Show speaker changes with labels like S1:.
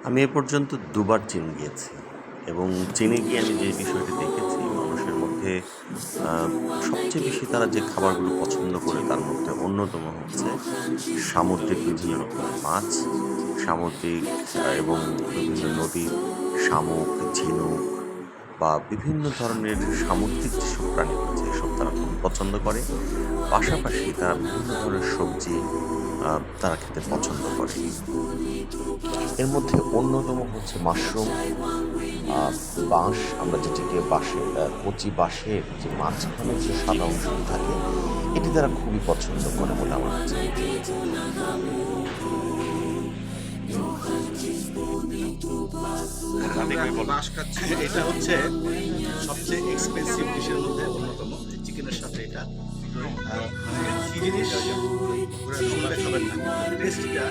S1: আমি এ পর্যন্ত দুবার চীন গিয়েছি এবং চীনে গিয়ে আমি যে বিষয়টি দেখেছি মানুষের মধ্যে আহ, সবচেয়ে বেশি তারা যে খাবারগুলো পছন্দ করে তার মধ্যে অন্যতম হচ্ছে সামুদ্রিক বিভিন্ন রকমের মাছ, সামুদ্রিক এবং বিভিন্ন নদীর শামুক, ঝিনুক বা বিভিন্ন ধরনের সামুদ্রিক যেসব প্রাণী রয়েছে এসব তারা খুবই পছন্দ করে। পাশাপাশি তারা বিভিন্ন ধরনের সবজি তারা খেতে পছন্দ করে। এর মধ্যে অন্যতম হচ্ছে মাশরুম, আহ, বাঁশ, আমরা যেটিকে বাঁশের কচি বাঁশের যে মাঝখানে যে সাদা অংশটি থাকে এটি তারা খুবই পছন্দ করে বলে আমার কাছে মনে হয়েছে।
S2: আমরা এখন বাঁশ খাচ্ছি, এটা হচ্ছে সবচেয়ে এক্সপেন্সিভ ডিশের মধ্যে অন্যতম। চিকেনের সাথে এটা মানে কি জিনিস পুরো শুনলে খাবেন না, কিন্তু টেস্টটা